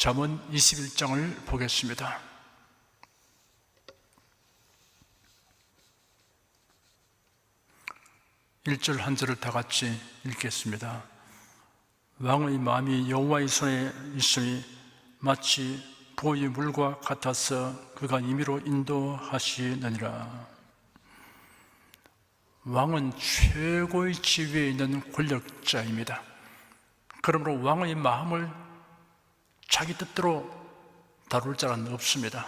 잠언 21장을 보겠습니다. 1절 한 절을 다 같이 읽겠습니다. 왕의 마음이 여호와의 손에 있으니 마치 보의 물과 같아서 그가 임의로 인도하시느니라. 왕은 최고의 지위에 있는 권력자입니다. 그러므로 왕의 마음을 자기 뜻대로 다룰 자는 없습니다.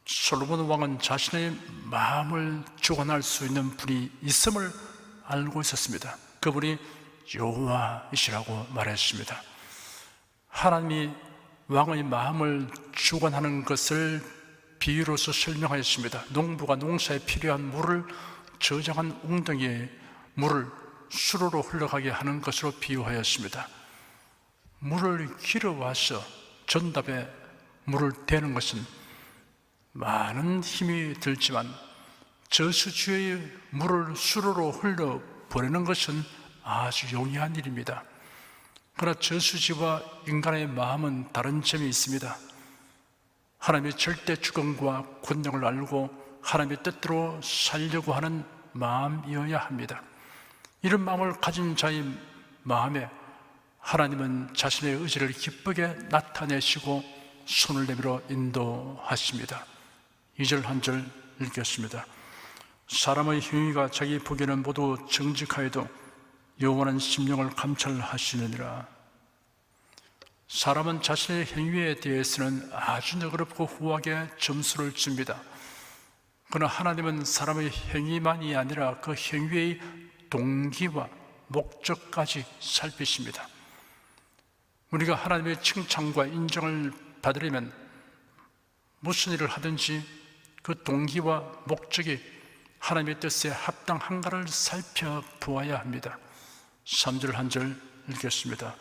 솔로몬 왕은 자신의 마음을 주관할 수 있는 분이 있음을 알고 있었습니다. 그분이 여호와이시라고 말했습니다. 하나님이 왕의 마음을 주관하는 것을 비유로서 설명하였습니다. 농부가 농사에 필요한 물을 저장한 웅덩이에 물을 수로로 흘러가게 하는 것으로 비유하였습니다. 물을 길어와서 전답에 물을 대는 것은 많은 힘이 들지만 저수지의 물을 수로로 흘려보내는 것은 아주 용이한 일입니다. 그러나 저수지와 인간의 마음은 다른 점이 있습니다. 하나님의 절대 주권과 권능을 알고 하나님의 뜻대로 살려고 하는 마음이어야 합니다. 이런 마음을 가진 자의 마음에 하나님은 자신의 의지를 기쁘게 나타내시고 손을 내밀어 인도하십니다. 2절 한 절 읽겠습니다. 사람의 행위가 자기 보기에는 모두 정직하여도 여호와는 심령을 감찰하시느니라. 사람은 자신의 행위에 대해서는 아주 너그럽고 후하게 점수를 줍니다. 그러나 하나님은 사람의 행위만이 아니라 그 행위의 동기와 목적까지 살피십니다. 우리가 하나님의 칭찬과 인정을 받으려면 무슨 일을 하든지 그 동기와 목적이 하나님의 뜻에 합당한가를 살펴보아야 합니다. 3절 한 절 읽겠습니다.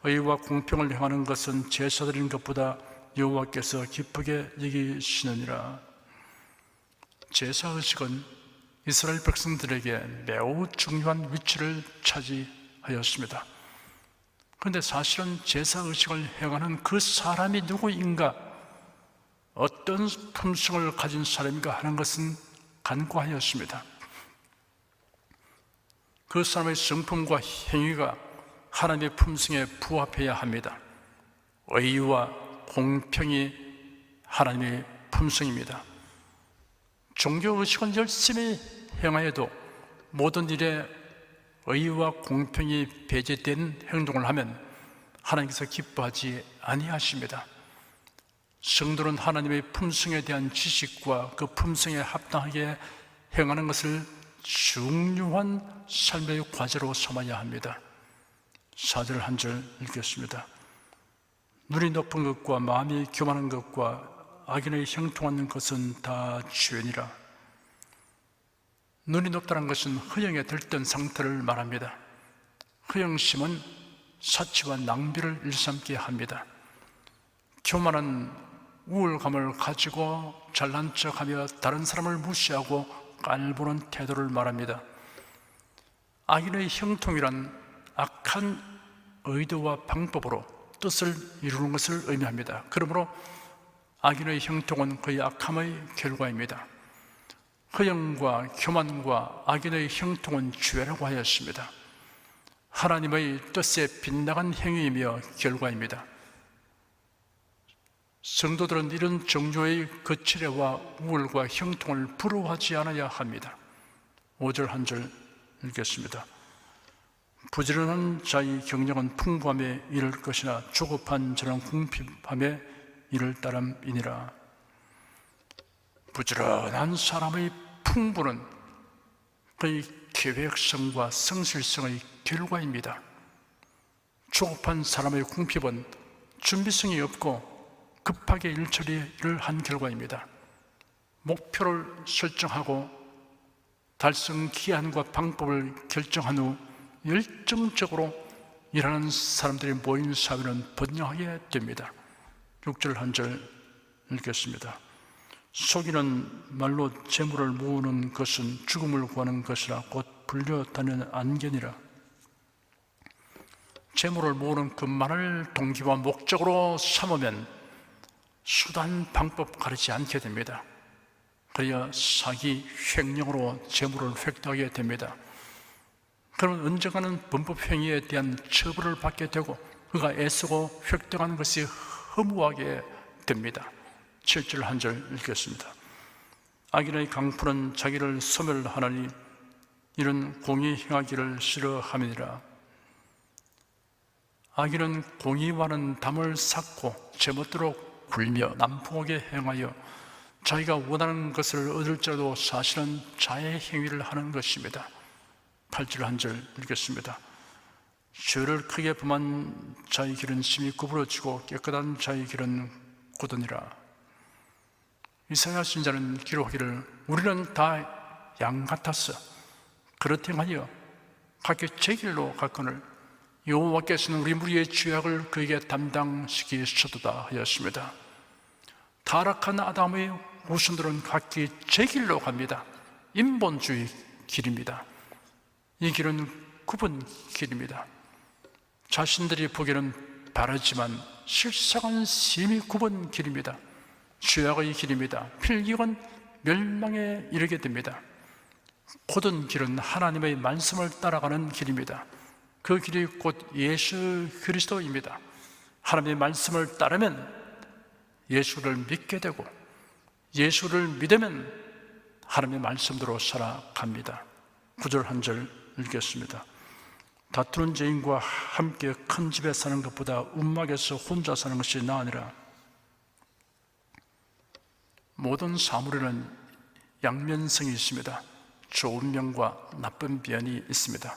의와 공평을 행하는 것은 제사 드리는 것보다 여호와께서 기쁘게 여기시느니라. 제사의식은 이스라엘 백성들에게 매우 중요한 위치를 차지하였습니다. 그런데 사실은 제사의식을 행하는 그 사람이 누구인가, 어떤 품성을 가진 사람인가 하는 것은 간과하였습니다. 그 사람의 성품과 행위가 하나님의 품성에 부합해야 합니다. 의와 공평이 하나님의 품성입니다. 종교의식은 열심히 행하여도 모든 일에 의와 공평이 배제된 행동을 하면 하나님께서 기뻐하지 아니하십니다. 성도는 하나님의 품성에 대한 지식과 그 품성에 합당하게 행하는 것을 중요한 삶의 과제로 삼아야 합니다. 4절 한 절 읽겠습니다. 눈이 높은 것과 마음이 교만한 것과 악인의 형통하는 것은 다 죄니라. 눈이 높다는 것은 허영에 들뜬 상태를 말합니다. 허영심은 사치와 낭비를 일삼게 합니다. 교만한 우월감을 가지고 잘난 척하며 다른 사람을 무시하고 깔보는 태도를 말합니다. 악인의 형통이란 악한 의도와 방법으로 뜻을 이루는 것을 의미합니다. 그러므로 악인의 형통은 그의 악함의 결과입니다. 허영과 교만과 악인의 형통은 죄라고 하였습니다. 하나님의 뜻에 빗나간 행위이며 결과입니다. 성도들은 이런 종교의 거칠애와 우월과 형통을 부러워하지 않아야 합니다. 5절 한 절 읽겠습니다. 부지런한 자의 경력은 풍부함에 이를 것이나 조급한 자는 궁핍함에 이를 따름이니라. 부지런한 사람의 풍부는 그의 계획성과 성실성의 결과입니다. 조급한 사람의 궁핍은 준비성이 없고 급하게 일처리를 한 결과입니다. 목표를 설정하고 달성 기한과 방법을 결정한 후 열정적으로 일하는 사람들이 모인 사회는 번영하게 됩니다. 6절 한 절 읽겠습니다. 속이는 말로 재물을 모으는 것은 죽음을 구하는 것이라 곧 불려다니는 안견이라. 재물을 모으는 것만을 동기와 목적으로 삼으면 수단 방법 가리지 않게 됩니다. 그래야 사기, 횡령으로 재물을 획득하게 됩니다. 그러면 언젠가는 범법행위에 대한 처벌을 받게 되고 그가 애쓰고 획득하는 것이 허무하게 됩니다. 7절 한 절 읽겠습니다. 악인의 강풀은 자기를 소멸하나니 이는 공의 행하기를 싫어함이니라. 악인은 공의와는 담을 쌓고 제멋대로 굴며 남풍하게 행하여 자기가 원하는 것을 얻을지라도 사실은 자의 행위를 하는 것입니다. 8절 한 절 읽겠습니다. 죄를 크게 범한 자의 길은 심히 구부러지고 깨끗한 자의 길은 곧으니라. 이사야 선지자는 기록하기를 우리는 다 양 같았어. 그렇게 하여 각기 제 길로 갔거늘 여호와께서는 우리 무리의 죄악을 그에게 담당시키셨도다 하였습니다. 타락한 아담의 후손들은 각기 제 길로 갑니다. 인본주의 길입니다. 이 길은 굽은 길입니다. 자신들이 보기에는 바르지만 실상은 심히 굽은 길입니다. 죄악의 길입니다. 필경은 멸망에 이르게 됩니다. 곧은 길은 하나님의 말씀을 따라가는 길입니다. 그 길이 곧 예수 그리스도입니다. 하나님의 말씀을 따르면 예수를 믿게 되고 예수를 믿으면 하나님의 말씀대로 살아갑니다. 9절 한 절 읽겠습니다. 다투는 죄인과 함께 큰 집에 사는 것보다 움막에서 혼자 사는 것이 나으니라. 모든 사물에는 양면성이 있습니다. 좋은 면과 나쁜 면이 있습니다.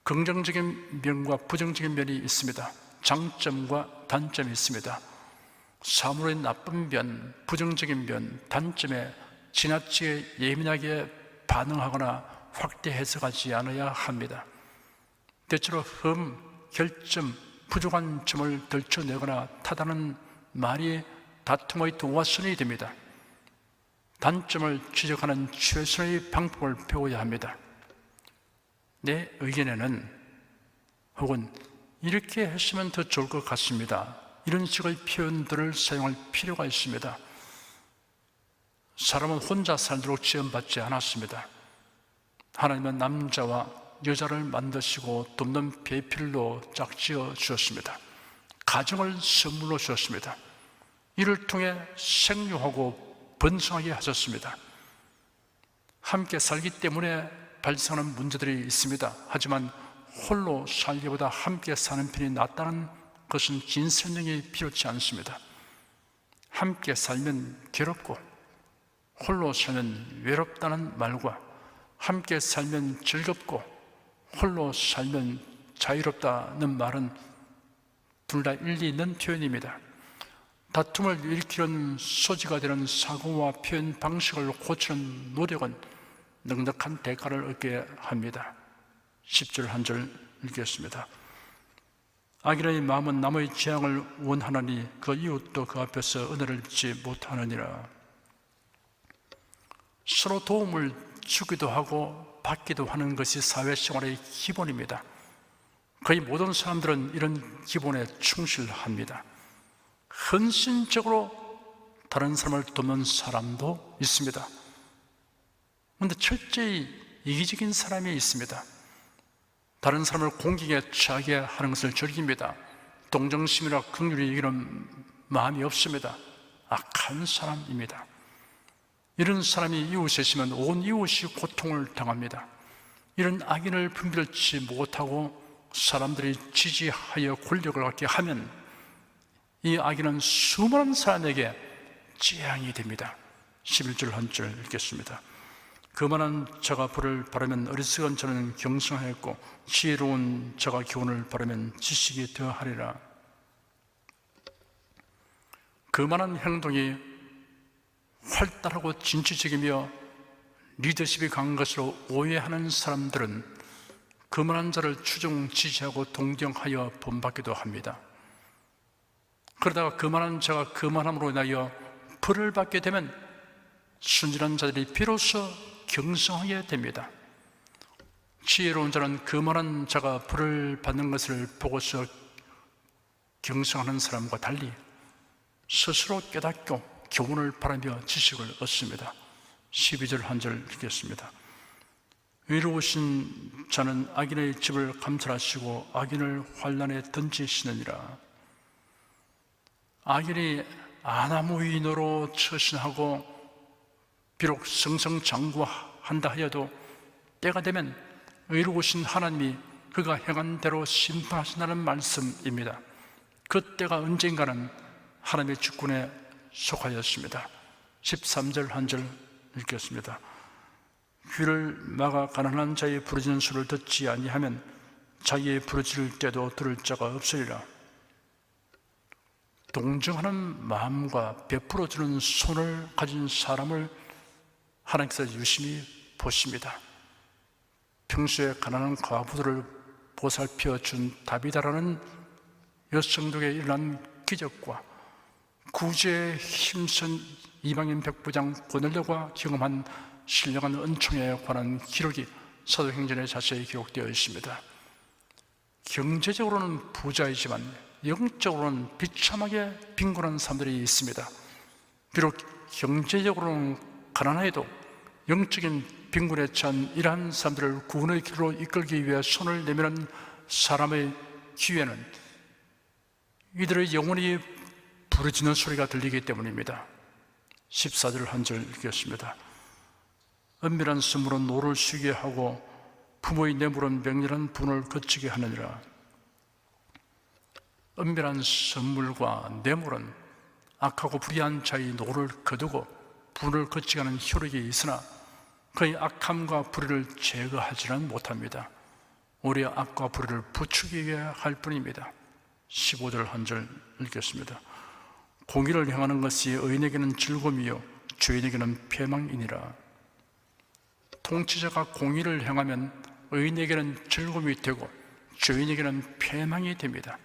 긍정적인 면과 부정적인 면이 있습니다. 장점과 단점이 있습니다. 사물의 나쁜 면, 부정적인 면, 단점에 지나치게 예민하게 반응하거나 확대 해석하지 않아야 합니다. 때때로 결점, 부족한 점을 들춰내거나 타다는 말이 다툼의 도화선이 됩니다. 단점을 지적하는 최선의 방법을 배워야 합니다. 내 의견에는 혹은 이렇게 했으면 더 좋을 것 같습니다. 이런 식의 표현들을 사용할 필요가 있습니다. 사람은 혼자 살도록 지음받지 않았습니다. 하나님은 남자와 여자를 만드시고 돕는 배필로 짝지어 주셨습니다. 가정을 선물로 주셨습니다. 이를 통해 생육하고 번성하게 하셨습니다. 함께 살기 때문에 발생하는 문제들이 있습니다. 하지만 홀로 살기보다 함께 사는 편이 낫다는 것은 긴 설명이 필요치 않습니다. 함께 살면 괴롭고 홀로 살면 외롭다는 말과 함께 살면 즐겁고 홀로 살면 자유롭다는 말은 둘 다 일리 있는 표현입니다. 다툼을 일으키는 소지가 되는 사고와 표현 방식을 고치는 노력은 넉넉한 대가를 얻게 합니다. 10절 한 절 읽겠습니다. 악인의 마음은 남의 재앙을 원하나니 그 이웃도 그 앞에서 은혜를 받지 못하느니라. 서로 도움을 주기도 하고 받기도 하는 것이 사회생활의 기본입니다. 거의 모든 사람들은 이런 기본에 충실합니다. 헌신적으로 다른 사람을 돕는 사람도 있습니다. 그런데 철저히 이기적인 사람이 있습니다. 다른 사람을 공격에 처하게 하는 것을 즐깁니다. 동정심이나 긍휼이 이런 마음이 없습니다. 악한 사람입니다. 이런 사람이 이웃에 있으면 온 이웃이 고통을 당합니다. 이런 악인을 분별치 못하고 사람들이 지지하여 권력을 갖게 하면 이 악인은 수많은 사람에게 재앙이 됩니다. 11절 한 절 읽겠습니다. 그만한 자가 벌을 바라면 어리석은 자는 경성하였고 지혜로운 자가 교훈을 바라면 지식이 더하리라. 그만한 행동이 활달하고 진취적이며 리더십이 강한 것으로 오해하는 사람들은 그만한 자를 추종, 지지하고 동경하여 본받기도 합니다. 그러다가 그만한 자가 그만함으로 인하여 벌을 받게 되면 순진한 자들이 비로소 경성하게 됩니다. 지혜로운 자는 그만한 자가 벌을 받는 것을 보고서 경성하는 사람과 달리 스스로 깨닫고 교훈을 바라며 지식을 얻습니다. 12절 한 절 읽겠습니다. 의로우신 자는 악인의 집을 감찰하시고 악인을 환난에 던지시느니라. 악인이 아나무인으로 처신하고 비록 승승장구한다 하여도 때가 되면 의로우신 하나님이 그가 행한 대로 심판하신다는 말씀입니다. 그 때가 언젠가는 하나님의 주권에 속하였습니다. 13절 한 절 읽겠습니다. 귀를 막아 가난한 자의 부르짖는 소리를 듣지 아니하면 자기의 부르짖을 때도 들을 자가 없으리라. 동정하는 마음과 베풀어주는 손을 가진 사람을 하나님께서 유심히 보십니다. 평소에 가난한 과부들을 보살펴 준 다비다라는 여성들에게 일어난 기적과 구제에 힘쓴 이방인 백부장 고넬료가 경험한 신령한 은총에 관한 기록이 사도행전에 자세히 기록되어 있습니다. 경제적으로는 부자이지만 영적으로는 비참하게 빈곤한 사람들이 있습니다. 비록 경제적으로는 가난해도 영적인 빈곤에 처한 이러한 사람들을 구원의 길로 이끌기 위해 손을 내미는 사람의 귀에는 이들의 영혼이 부르짖는 소리가 들리기 때문입니다. 14절 한 절 읽겠습니다. 은밀한 선물은 노를 쉬게 하고 부모의 뇌물은 맹렬한 분을 거치게 하느니라. 은밀한 선물과 뇌물은 악하고 불의한 자의 노를 거두고 분을 거치게 하는 효력이 있으나 그의 악함과 불의를 제거하지는 못합니다. 오히려 악과 불의를 부추기게 할 뿐입니다. 15절 한 절 읽겠습니다. 공의를 행하는 것이 의인에게는 즐거움이요 죄인에게는 패망이니라. 통치자가 공의를 행하면 의인에게는 즐거움이 되고 죄인에게는 패망이 됩니다.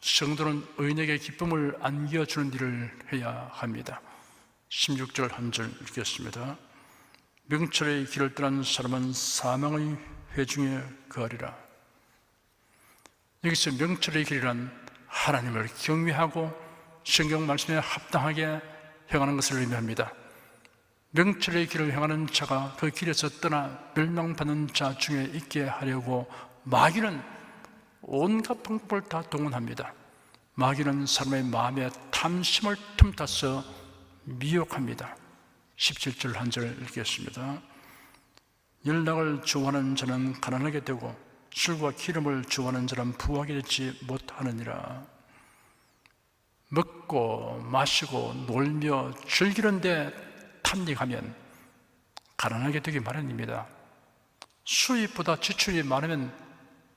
성도는 의인에게 기쁨을 안겨주는 일을 해야 합니다. 16절 한 절 읽겠습니다. 명철의 길을 떠난 사람은 사망의 회중에 거하리라. 여기서 명철의 길이란 하나님을 경외하고 성경 말씀에 합당하게 행하는 것을 의미합니다. 명철의 길을 행하는 자가 그 길에서 떠나 멸망받는 자 중에 있게 하려고 마귀는 온갖 방법을 다 동원합니다. 마귀는 사람의 마음에 탐심을 틈타서 미혹합니다. 17절 한 절 읽겠습니다. 연락을 좋아하는 자는 가난하게 되고 술과 기름을 좋아하는 자는 부하게 되지 못하느니라. 먹고 마시고 놀며 즐기는데 탐닉하면 가난하게 되기 마련입니다. 수입보다 지출이 많으면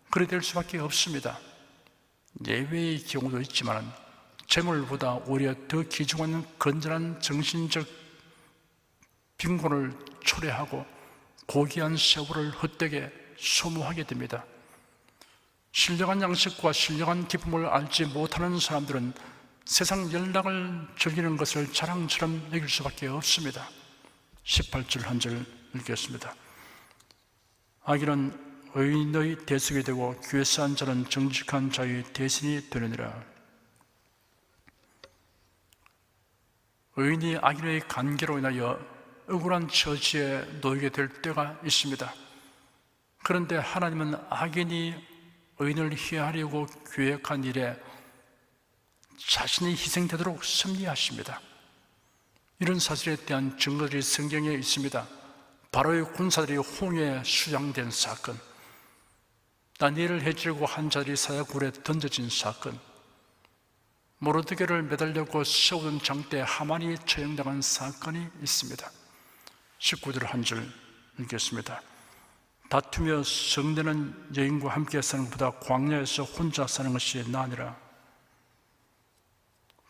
그래 될 수밖에 없습니다. 예외의 경우도 있지만 재물보다 오히려 더 귀중한 건전한 정신적 빈곤을 초래하고 고귀한 세월을 헛되게 소모하게 됩니다. 신령한 양식과 신령한 기쁨을 알지 못하는 사람들은 세상 연락을 즐기는 것을 자랑처럼 여길 수밖에 없습니다. 18절 한 절 읽겠습니다. 악인은 의인의 대속이 되고 교회사한 자는 정직한 자의 대신이 되느니라. 의인이 악인의 관계로 인하여 억울한 처지에 놓이게 될 때가 있습니다. 그런데 하나님은 악인이 의인을 희하려고 계획한 일에 자신이 희생되도록 섭리하십니다. 이런 사실에 대한 증거들이 성경에 있습니다. 바로의 군사들이 홍해에 수장된 사건, 다니엘을 해치려고 한 자들이 사자굴에 던져진 사건, 모르드게를 매달려고 세우던 장때 하만이 처형당한 사건이 있습니다. 19절 한 절 읽겠습니다. 다투며 성내는 여인과 함께 사는 것보다 광야에서 혼자 사는 것이 나으니라.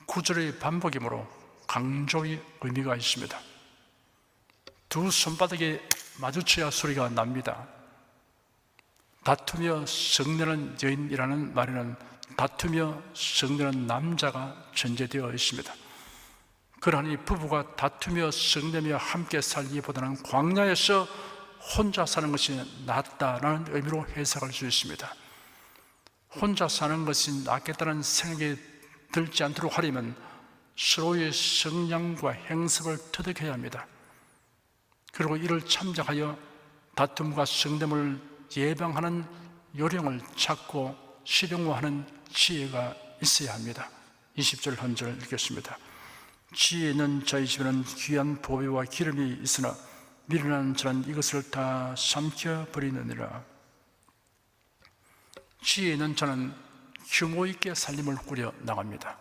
9절의 반복이므로 강조의 의미가 있습니다. 두 손바닥이 마주쳐야 소리가 납니다. 다투며 성내는 여인이라는 말에는 다투며 성내는 남자가 전제되어 있습니다. 그러니 부부가 다투며 성내며 함께 살기보다는 광야에서 혼자 사는 것이 낫다라는 의미로 해석할 수 있습니다. 혼자 사는 것이 낫겠다는 생각이 들지 않도록 하려면 서로의 성향과 행습을 터득해야 합니다. 그리고 이를 참작하여 다툼과 성냄을 예방하는 요령을 찾고 실용화하는 지혜가 있어야 합니다. 20절 한 절 읽겠습니다. 지혜 있는 자의 집에는 귀한 보배와 기름이 있으나 미련한 자는 이것을 다 삼켜버리느니라. 지혜 있는 자는 규모 있게 살림을 꾸려 나갑니다.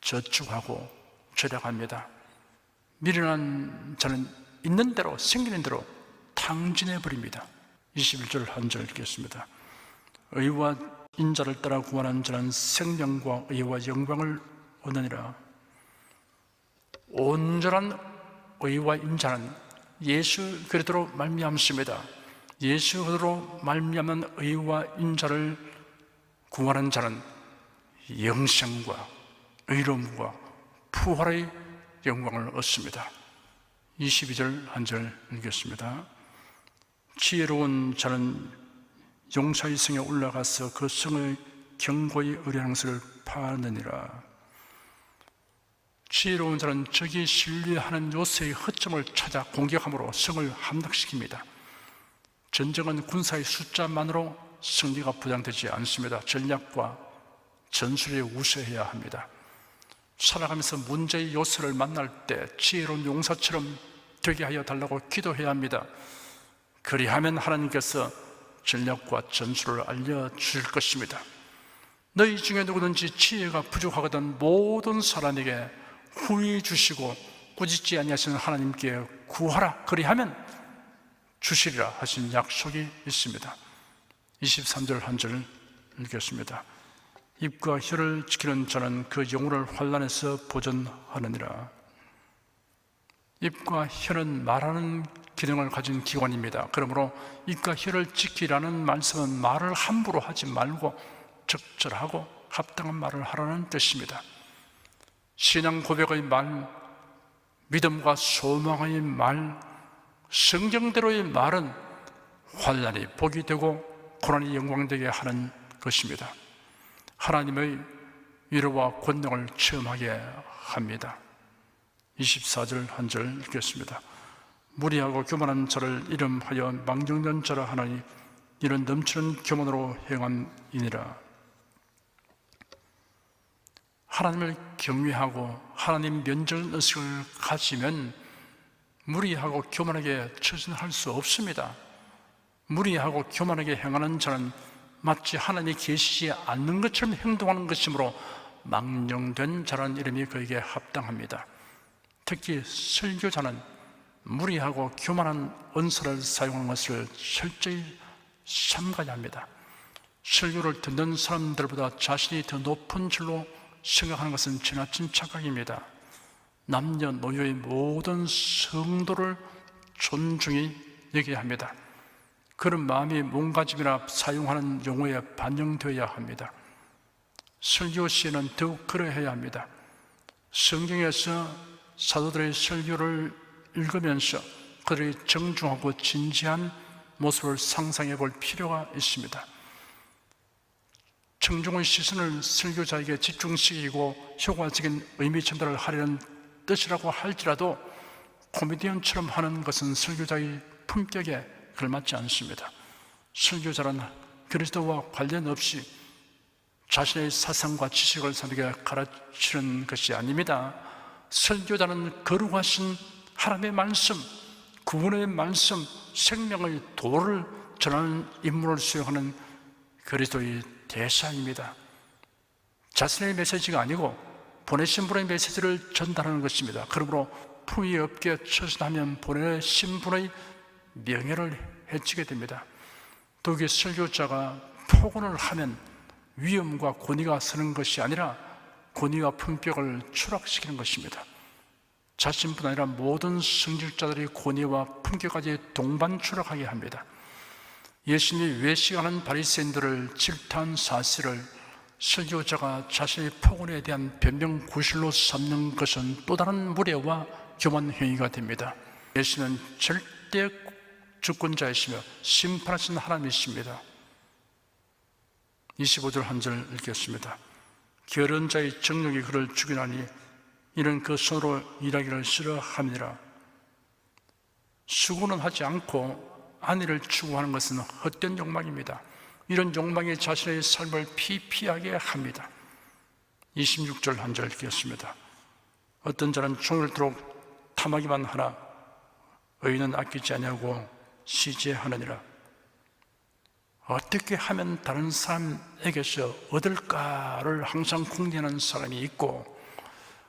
저축하고 절약합니다. 미련한 자는 있는 대로 생기는 대로 탕진해 버립니다. 21절 한 절 읽겠습니다. 의와 인자를 따라 구원한 자는 생명과 의와 영광을 얻느니라. 온전한 의와 인자는 예수 그리스도로 말미암습니다. 예수 그리스도로 말미암은 의와 인자를 구원한 자는 영생과 의로움과 부활의 영광을 얻습니다. 22절 한 절 읽겠습니다. 지혜로운 자는 용사의 성에 올라가서 그 성의 경고의 의뢰하는 것을 파느니라. 지혜로운 자는 적이 신뢰하는 요새의 허점을 찾아 공격함으로 성을 함락시킵니다. 전쟁은 군사의 숫자만으로 승리가 보장되지 않습니다. 전략과 전술에 우세해야 합니다. 살아가면서 문제의 요소를 만날 때 지혜로운 용사처럼 되게 하여 달라고 기도해야 합니다. 그리하면 하나님께서 전략과 전술을 알려주실 것입니다. 너희 중에 누구든지 지혜가 부족하거든 모든 사람에게 후히 주시고 꾸짖지 아니하시는 하나님께 구하라. 그리하면 주시리라 하신 약속이 있습니다. 23절 한 절 읽겠습니다. 입과 혀를 지키는 자는 그 영혼을 환난에서 보존하느니라. 입과 혀는 말하는 기능을 가진 기관입니다. 그러므로 입과 혀를 지키라는 말씀은 말을 함부로 하지 말고 적절하고 합당한 말을 하라는 뜻입니다. 신앙 고백의 말, 믿음과 소망의 말, 성경대로의 말은 환난이 복이 되고 고난이 영광되게 하는 것입니다. 하나님의 위로와 권능을 체험하게 합니다. 24절 한 절 읽겠습니다. 무리하고 교만한 자를 이름하여 망령된 자라 하나니 이는 넘치는 교만으로 행함이니라. 하나님을 경외하고 하나님 면전 의식을 가지면 무리하고 교만하게 처신할 수 없습니다. 무리하고 교만하게 행하는 자는 마치 하나님이 계시지 않는 것처럼 행동하는 것이므로 망령된 자라는 이름이 그에게 합당합니다. 특히 설교자는 무리하고 교만한 언어를 사용하는 것을 철저히 삼가야 합니다. 설교를 듣는 사람들보다 자신이 더 높은 줄로 생각하는 것은 지나친 착각입니다. 남녀노소의 모든 성도를 존중히 여겨야 합니다. 그런 마음이 몸가짐이나 사용하는 용어에 반영되어야 합니다. 설교 시에는 더욱 그러해야 합니다. 성경에서 사도들의 설교를 읽으면서 그들의 정중하고 진지한 모습을 상상해 볼 필요가 있습니다. 청중의 시선을 설교자에게 집중시키고 효과적인 의미 전달을 하려는 뜻이라고 할지라도 코미디언처럼 하는 것은 설교자의 품격에 걸맞지 않습니다. 설교자는 그리스도와 관련 없이 자신의 사상과 지식을 사람에게 가르치는 것이 아닙니다. 설교자는 거룩하신 하나님의 말씀, 구원의 말씀, 생명의 도를 전하는 임무를 수행하는 그리스도의 대사입니다. 자신의 메시지가 아니고 보내신 분의 메시지를 전달하는 것입니다. 그러므로 품위 없게 처신하면 보내신 분의 명예를 해치게 됩니다. 독일 설교자가 폭언을 하면 위엄과 권위가 서는 것이 아니라 권위와 품격을 추락시키는 것입니다. 자신뿐 아니라 모든 성직자들의 권위와 품격까지 동반 추락하게 합니다. 예수님이 외식하는 바리새인들을 질타한 사실을 설교자가 자신의 폭언에 대한 변명 구실로 삼는 것은 또 다른 무례와 교만 행위가 됩니다. 예수는 절대 주권자이시며 심판하신 하나님이십니다. 25절 한 절 읽겠습니다. 게으른 자의 정욕이 그를 죽이나니 이는 그 손으로 일하기를 싫어함이니라. 수고는 하지 않고 안위를 추구하는 것은 헛된 욕망입니다. 이런 욕망이 자신의 삶을 피폐하게 합니다. 26절 한 절 읽겠습니다. 어떤 자는 종일토록 탐하기만 하나 의인은 아끼지 아니하고 시제하느니라. 어떻게 하면 다른 사람에게서 얻을까를 항상 궁리하는 사람이 있고,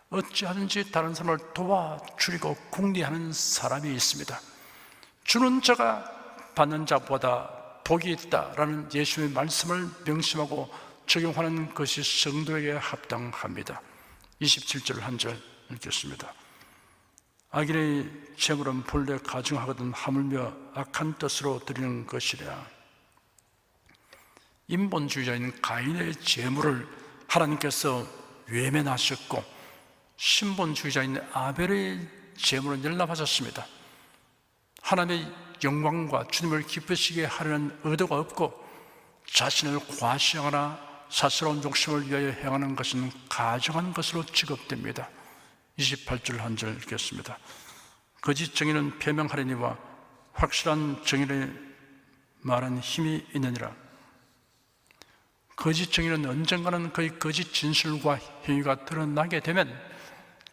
어찌하든지 다른 사람을 도와주려고 궁리하는 사람이 있습니다. 주는 자가 받는 자보다 복이 있다라는 예수님의 말씀을 명심하고 적용하는 것이 성도에게 합당합니다. 27절 한 절 읽겠습니다. 악인의 재물은 본래 가증하거든 하물며 악한 뜻으로 드리는 것이라. 인본주의자인 가인의 재물을 하나님께서 외면하셨고, 신본주의자인 아벨의 재물은 열납하셨습니다. 하나님의 영광과 주님을 기쁘시게 하려는 의도가 없고 자신을 과시하거나 사스러운 욕심을 위하여 행하는 것은 가증한 것으로 취급됩니다. 28절 한 절 읽겠습니다. 거짓 정의는 표명하려니와 확실한 정의를 말하는 힘이 있느니라. 거짓 정의는 언젠가는 그의 거짓 진술과 행위가 드러나게 되면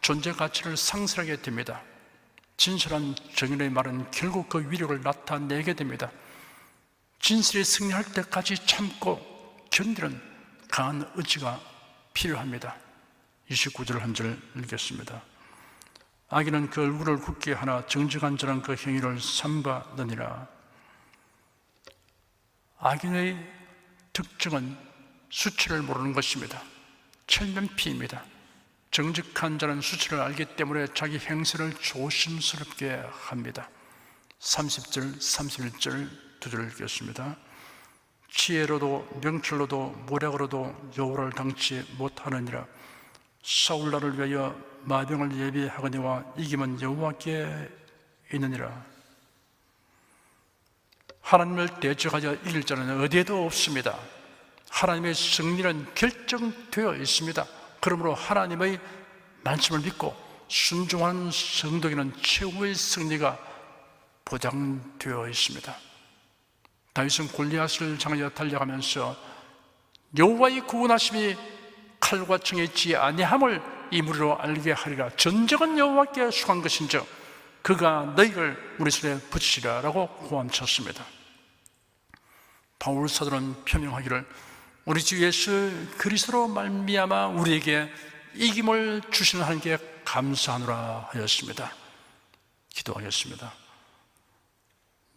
존재 가치를 상실하게 됩니다. 진실한 정의의 말은 결국 그 위력을 나타내게 됩니다. 진실이 승리할 때까지 참고 견디는 강한 의지가 필요합니다. 29절 한 절 읽겠습니다. 악인은 그 얼굴을 굳게 하나 정직한 자는 그 행위를 삼가느니라. 악인의 특징은 수치를 모르는 것입니다. 철면피입니다. 정직한 자는 수치를 알기 때문에 자기 행세를 조심스럽게 합니다. 30절, 31절 두 절 읽겠습니다. 지혜로도 명철로도 모략으로도 여호와를 당치 못하느니라. 사울나를 위하여 마병을 예비하거니와 이김은 여호와께 있느니라. 하나님을 대적하여 이길 자는 어디에도 없습니다. 하나님의 승리는 결정되어 있습니다. 그러므로 하나님의 말씀을 믿고 순종하는 성도에게는 최고의 승리가 보장되어 있습니다. 다윗은 골리앗을 향하여 달려가면서 여호와의 구원하심이 칼과 창에 있지 아니함을 이 무리로 알게 하리라. 전쟁은 여호와께 속한 것인즉 그가 너희를 우리 손에 붙이시라 라고 고함쳤습니다. 바울 사도는 표명하기를 우리 주 예수 그리스도로 말미암아 우리에게 이김을 주시는 하나님께 감사하노라 하였습니다. 기도하겠습니다.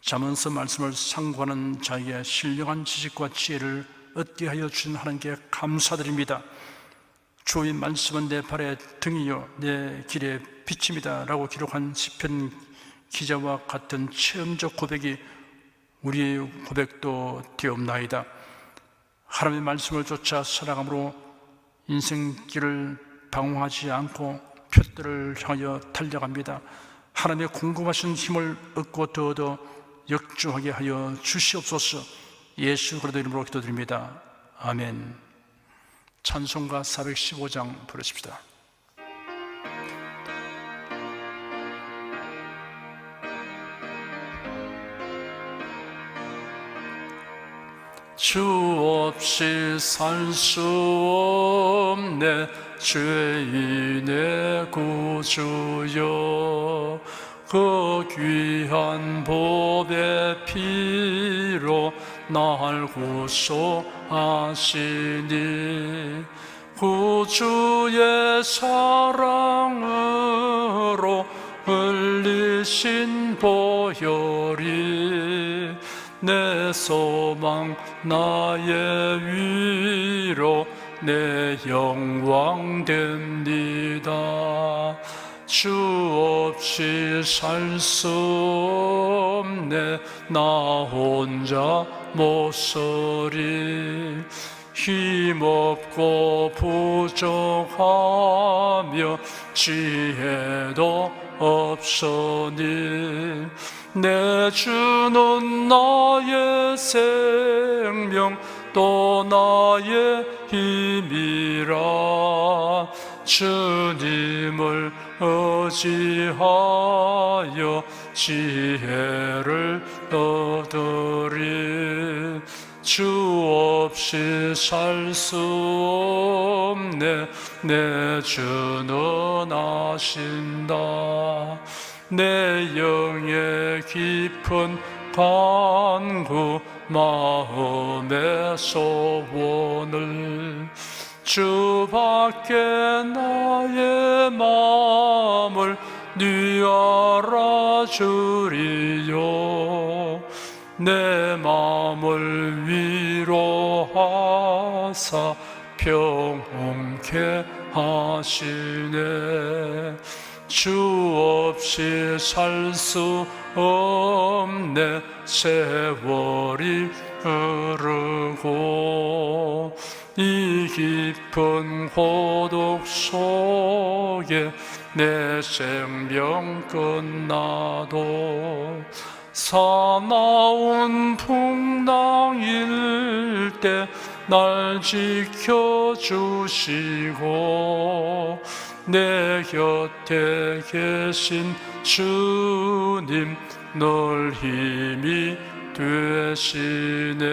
잠언서 말씀을 상고하는 자에게 신령한 지식과 지혜를 얻게 하여 주신 하나님께 감사드립니다. 주의 말씀은 내 발의 등이요 내 길의 빛입니다 라고 기록한 시편 기자와 같은 체험적 고백이 우리의 고백도 되옵나이다. 하나님의 말씀을 쫓아 살아감으로 인생길을 방황하지 않고 표대를 향하여 달려갑니다. 하나님의 궁금하신 힘을 얻고 더 얻어 역주하게 하여 주시옵소서. 예수 그리스도 이름으로 기도드립니다. 아멘. 찬송가 415장 부르십시다. 주 없이 살 수 없네 죄인의 구주여. 그 귀한 보배 피로 날 구속하시니 구주의 사랑으로 흘리신 보혈이 내 소망 나의 위로 내 영광 됩니다. 주 없이 살 수 없네 나 혼자 못서리. 힘없고 부족하며 지혜도 없으니 내 주는 나의 생명 또 나의 힘이라. 주님을 의지하여 지혜를 얻으리. 주 없이 살 수 없네. 내 주는 아신다. 내 영의 깊은 간구 마음의 소원을 주밖에 나의 마음을 네 알아주리요. 내 마음을 위로하사 평온케 하시네. 주 없이 살 수 없네. 세월이 흐르고 이 깊은 고독 속에 내 생명 끝나도 사나운 풍랑일 때 날 지켜주시고 내 곁에 계신 주님 늘 힘이 되시네.